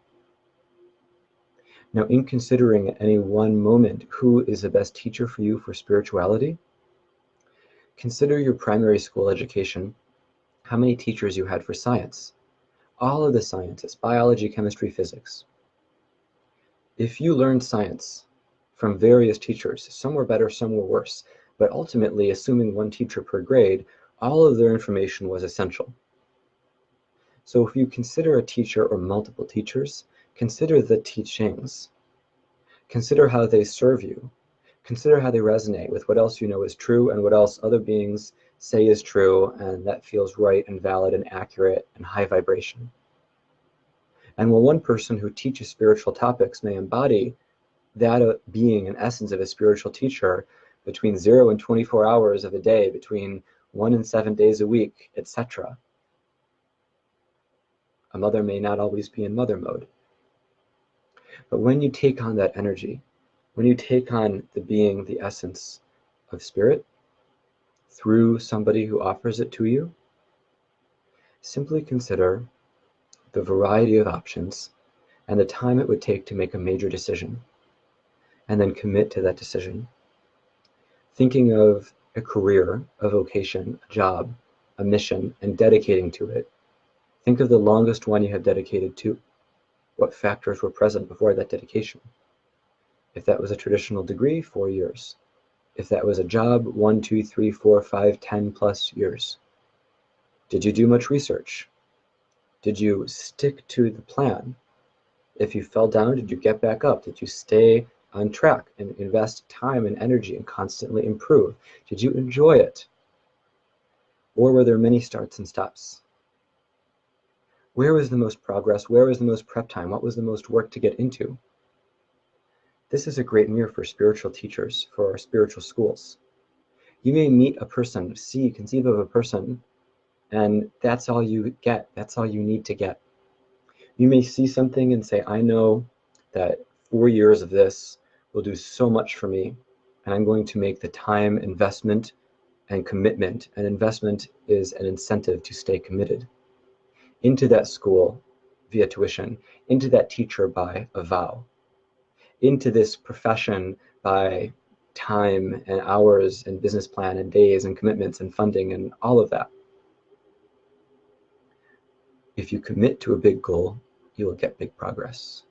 Now, in considering at any one moment who is the best teacher for you for spirituality, consider your primary school education, how many teachers you had for science, all of the sciences, biology, chemistry, physics. If you learned science from various teachers, some were better, some were worse, but ultimately, assuming one teacher per grade, all of their information was essential. So if you consider a teacher or multiple teachers, consider the teachings. Consider how they serve you. Consider how they resonate with what else you know is true and what else other beings say is true and that feels right and valid and accurate and high vibration. And while one person who teaches spiritual topics may embody that being and essence of a spiritual teacher between 0 and 24 hours of a day, between 1 and 7 days a week, etc., a mother may not always be in mother mode. But when you take on that energy, when you take on the being, the essence of spirit, through somebody who offers it to you, simply consider the variety of options and the time it would take to make a major decision, and then commit to that decision. Thinking of a career, a vocation, a job, a mission, and dedicating to it. Think of the longest one you have dedicated to. What factors were present before that dedication? If that was a traditional degree, 4 years. If that was a job, 1, 2, 3, 4, 5, 10 plus years. Did you do much research? Did you stick to the plan? If you fell down, did you get back up? Did you stay on track and invest time and energy and constantly improve? Did you enjoy it? Or were there many starts and stops? Where was the most progress? Where was the most prep time? What was the most work to get into? This is a great mirror for spiritual teachers, for our spiritual schools. You may meet a person, conceive of a person, and that's all you get. That's all you need to get. You may see something and say, I know that 4 years of this will do so much for me, and I'm going to make the time investment and commitment. And investment is an incentive to stay committed into that school via tuition, into that teacher by a vow, into this profession by time and hours and business plan and days and commitments and funding and all of that. If you commit to a big goal, you will get big progress.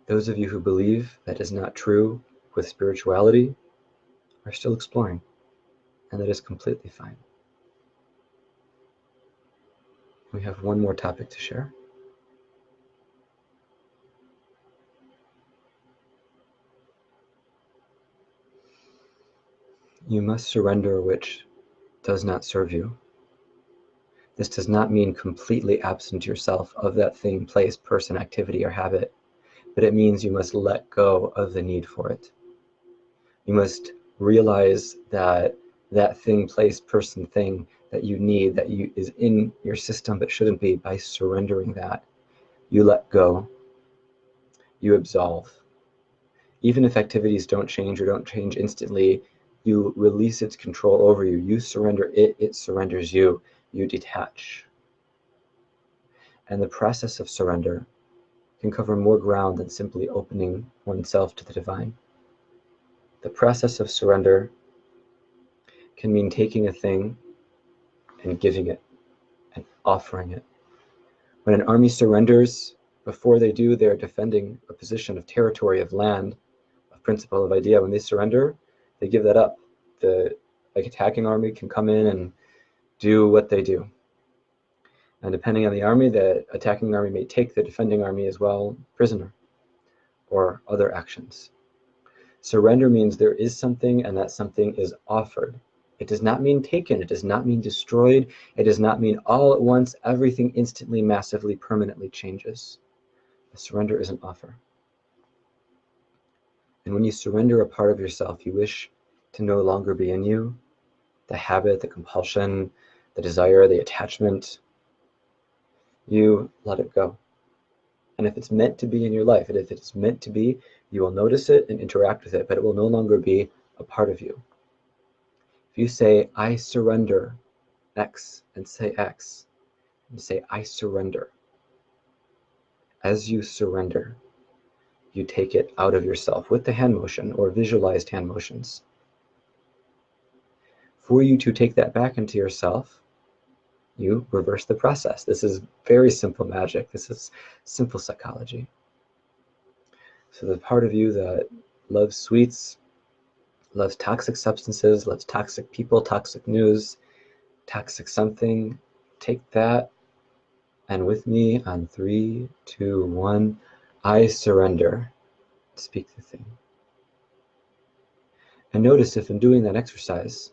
Those of you who believe that is not true with spirituality are still exploring, and that is completely fine. We have one more topic to share. You must surrender which does not serve you. This does not mean completely absent yourself of that thing, place, person, activity, or habit, but it means you must let go of the need for it. You must realize that that thing, place, person, thing that you need, that is in your system but shouldn't be. By surrendering that, you let go, you absolve. Even if activities don't change or don't change instantly, you release its control over you. You surrender it, it surrenders you. You detach. And the process of surrender can cover more ground than simply opening oneself to the divine. The process of surrender can mean taking a thing and giving it and offering it. When an army surrenders, before they do, they're defending a position of territory, of land, of principle, of idea. When they surrender, they give that up. The attacking army can come in and do what they do. And depending on the army, the attacking army may take the defending army as well prisoner or other actions. Surrender means there is something and that something is offered. It does not mean taken. It does not mean destroyed. It does not mean all at once everything instantly, massively, permanently changes. A surrender is an offer. And when you surrender a part of yourself you wish to no longer be in you, the habit, the compulsion, the desire, the attachment, you let it go. And if it's meant to be in your life, and if it's meant to be, you will notice it and interact with it, but it will no longer be a part of you. If you say, I surrender X, and say X, and say, I surrender. As you surrender, you take it out of yourself with the hand motion or visualized hand motions. For you to take that back into yourself, you reverse the process. This is very simple magic. This is simple psychology. So the part of you that loves sweets, loves toxic substances, loves toxic people, toxic news, toxic something, take that, and with me on 3, 2, 1, I surrender. Speak the thing. And notice if in doing that exercise,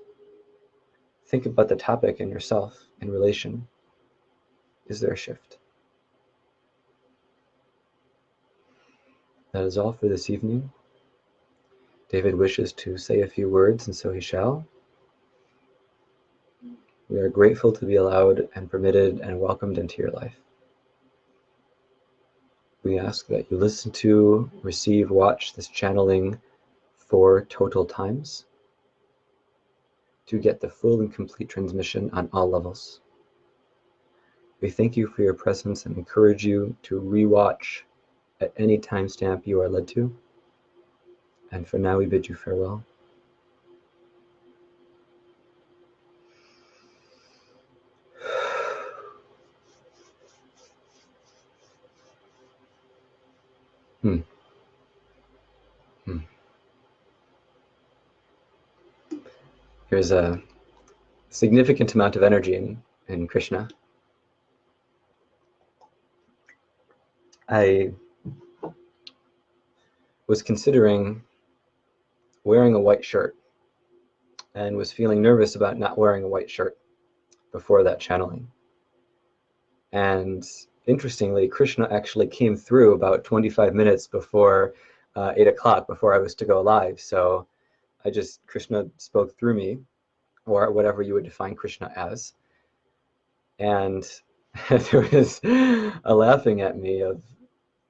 think about the topic and yourself in relation. Is there a shift? That is all for this evening. David wishes to say a few words, and so he shall. We are grateful to be allowed and permitted and welcomed into your life. We ask that you listen to, receive, watch this channeling 4 total times to get the full and complete transmission on all levels. We thank you for your presence and encourage you to rewatch at any timestamp you are led to. And for now, we bid you farewell. There's a significant amount of energy in Krishna. I was considering wearing a white shirt and was feeling nervous about not wearing a white shirt before that channeling. And interestingly, Krishna actually came through about 25 minutes before 8 o'clock, before I was to go live. So Krishna spoke through me, or whatever you would define Krishna as. And there was a laughing at me of,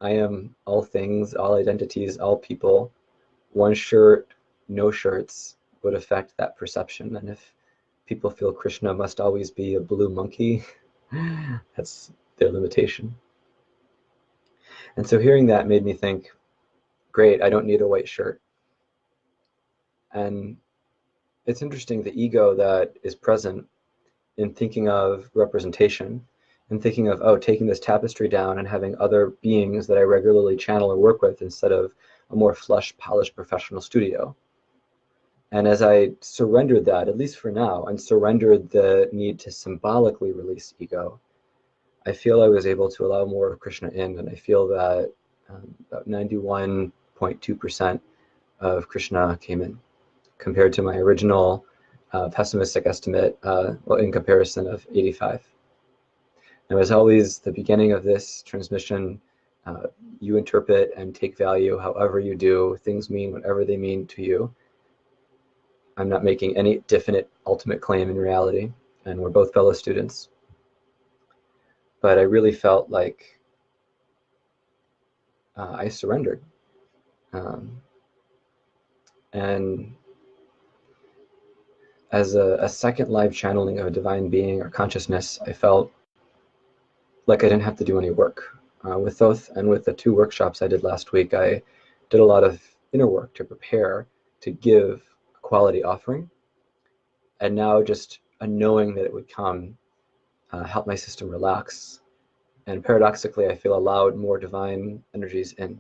I am all things, all identities, all people. One shirt, no shirts would affect that perception. And if people feel Krishna must always be a blue monkey, that's their limitation. And so hearing that made me think, great, I don't need a white shirt. And it's interesting, the ego that is present in thinking of representation and thinking of, oh, taking this tapestry down and having other beings that I regularly channel or work with instead of a more flush, polished professional studio. And as I surrendered that, at least for now, and surrendered the need to symbolically release ego, I feel I was able to allow more of Krishna in, and I feel that about 91.2% of Krishna came in, compared to my original pessimistic estimate, in comparison of 85. Now, as always, the beginning of this transmission, you interpret and take value however you do. Things mean whatever they mean to you. I'm not making any definite ultimate claim in reality, and we're both fellow students. But I really felt like I surrendered. And as a second live channeling of a divine being or consciousness, I felt like I didn't have to do any work. With Thoth and with the 2 workshops I did last week, I did a lot of inner work to prepare to give a quality offering. And now just a knowing that it would come helped my system relax. And paradoxically, I feel allowed more divine energies in.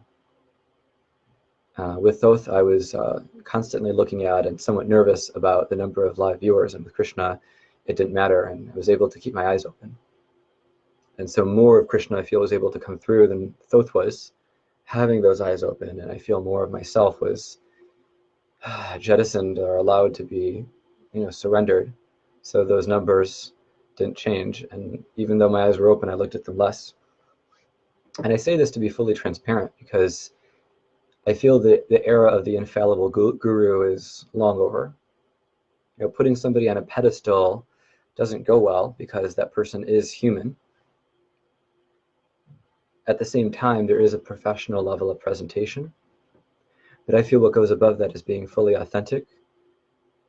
With Thoth, I was constantly looking at and somewhat nervous about the number of live viewers, and with Krishna, it didn't matter, and I was able to keep my eyes open. And so more of Krishna, I feel, was able to come through than Thoth was, having those eyes open, and I feel more of myself was jettisoned or allowed to be, surrendered. So those numbers didn't change, and even though my eyes were open, I looked at them less. And I say this to be fully transparent because I feel that the era of the infallible guru is long over. Putting somebody on a pedestal doesn't go well because that person is human. At the same time, there is a professional level of presentation. But I feel what goes above that is being fully authentic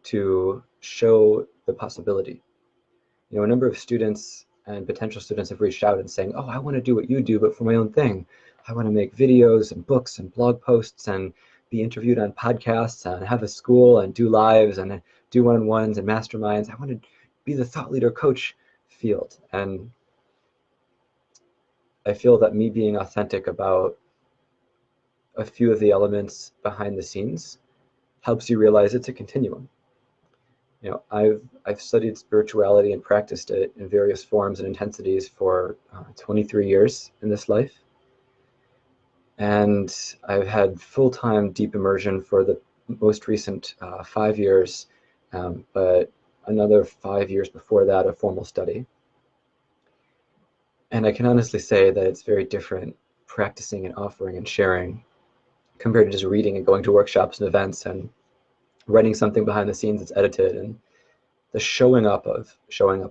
to show the possibility. A number of students and potential students have reached out and saying, oh, I want to do what you do, but for my own thing. I want to make videos and books and blog posts and be interviewed on podcasts and have a school and do lives and do one-on-ones and masterminds. I want to be the thought leader coach field. And I feel that me being authentic about a few of the elements behind the scenes helps you realize it's a continuum. I've studied spirituality and practiced it in various forms and intensities for 23 years in this life. And I've had full-time deep immersion for the most recent 5 years, but another 5 years before that of formal study. And I can honestly say that it's very different practicing and offering and sharing compared to just reading and going to workshops and events and writing something behind the scenes that's edited, and the showing up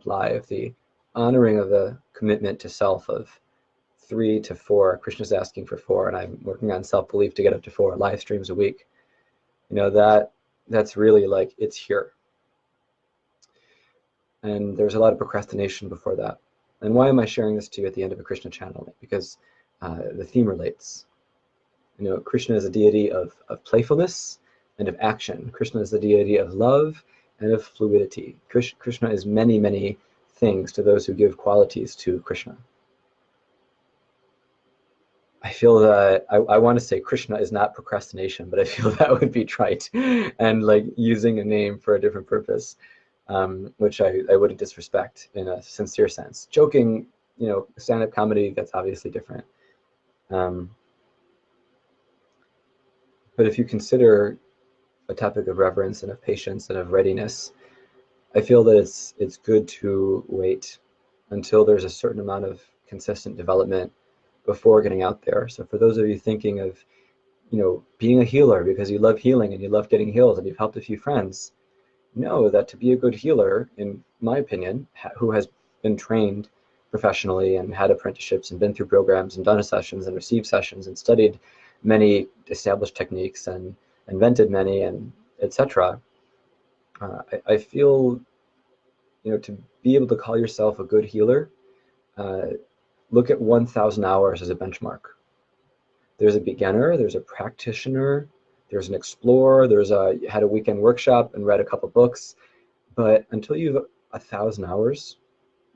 live, the honoring of the commitment to self of 3 to 4. Krishna's asking for 4, and I'm working on self-belief to get up to 4 live streams a week. You know, that's really like, it's here. And there's a lot of procrastination before that. And why am I sharing this to you at the end of a Krishna channel? Because the theme relates. You know, Krishna is a deity of playfulness and of action. Krishna is the deity of love and of fluidity. Krishna is many, many things to those who give qualities to Krishna. I feel that I want to say Krishna is not procrastination, but I feel that would be trite and like using a name for a different purpose, which I wouldn't disrespect in a sincere sense. Joking, you know, stand-up comedy, that's obviously different. But if you consider a topic of reverence and of patience and of readiness, I feel that it's good to wait until there's a certain amount of consistent development before getting out there. So for those of you thinking of, you know, being a healer because you love healing and you love getting healed and you've helped a few friends, know that to be a good healer, in my opinion, who has been trained professionally and had apprenticeships and been through programs and done sessions and received sessions and studied many established techniques and invented many and etc. I feel, you know, to be able to call yourself a good healer, look at 1,000 hours as a benchmark. There's a beginner, there's a practitioner, there's an explorer, had a weekend workshop and read a couple books, but until you've 1,000 hours,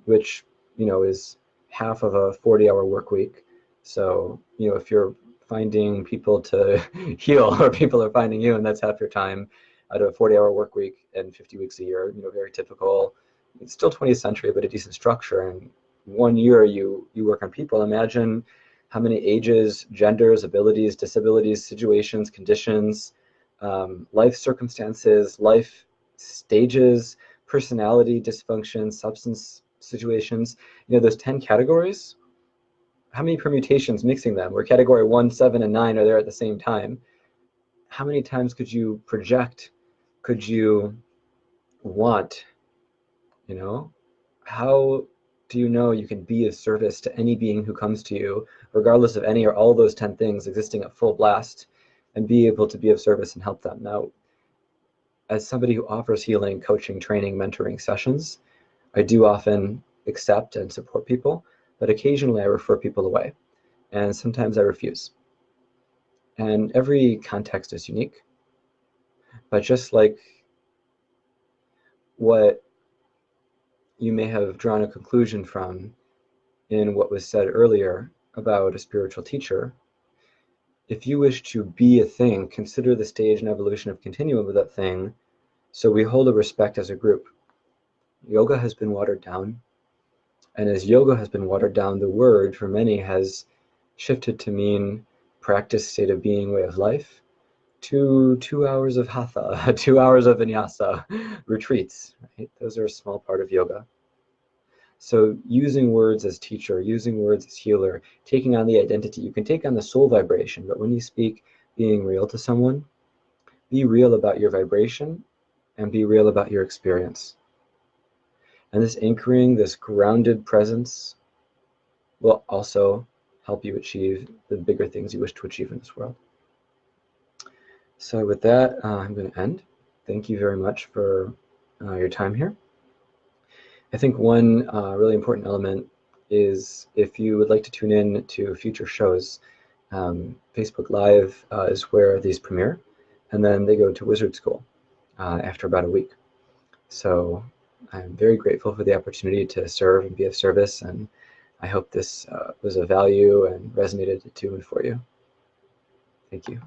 which, you know, is half of a 40-hour work week. So, you know, if you're finding people to heal or people are finding you, and that's half your time out of a 40-hour work week and 50 weeks a year, you know, very typical. It's still 20th century, but a decent structure. And 1 year you work on people. Imagine how many ages, genders, abilities, disabilities, situations, conditions, life circumstances, life stages, personality dysfunction, substance situations, you know, those 10 categories, how many permutations mixing them, where category 1, 7, and 9 are there at the same time? How many times could you project, could you want, you know? How do you know you can be of service to any being who comes to you, regardless of any or all those 10 things existing at full blast, and be able to be of service and help them? Now, as somebody who offers healing, coaching, training, mentoring sessions, I do often accept and support people, but occasionally I refer people away, and sometimes I refuse. And every context is unique, but just like what you may have drawn a conclusion from in what was said earlier about a spiritual teacher, if you wish to be a thing, consider the stage and evolution of continuum of that thing, so we hold a respect as a group. Yoga has been watered down, and as yoga has been watered down, the word for many has shifted to mean practice, state of being, way of life, to 2 hours of hatha, 2 hours of vinyasa, retreats, right? Those are a small part of yoga. So using words as teacher, using words as healer, taking on the identity, you can take on the soul vibration, but when you speak being real to someone, be real about your vibration and be real about your experience. And this anchoring, this grounded presence will also help you achieve the bigger things you wish to achieve in this world. So with that, I'm going to end. Thank you very much for your time here. I think one really important element is, if you would like to tune in to future shows, Facebook Live is where these premiere, and then they go to Wizard School after about a week. So I'm very grateful for the opportunity to serve and be of service, and I hope this was of value and resonated to and for you. Thank you.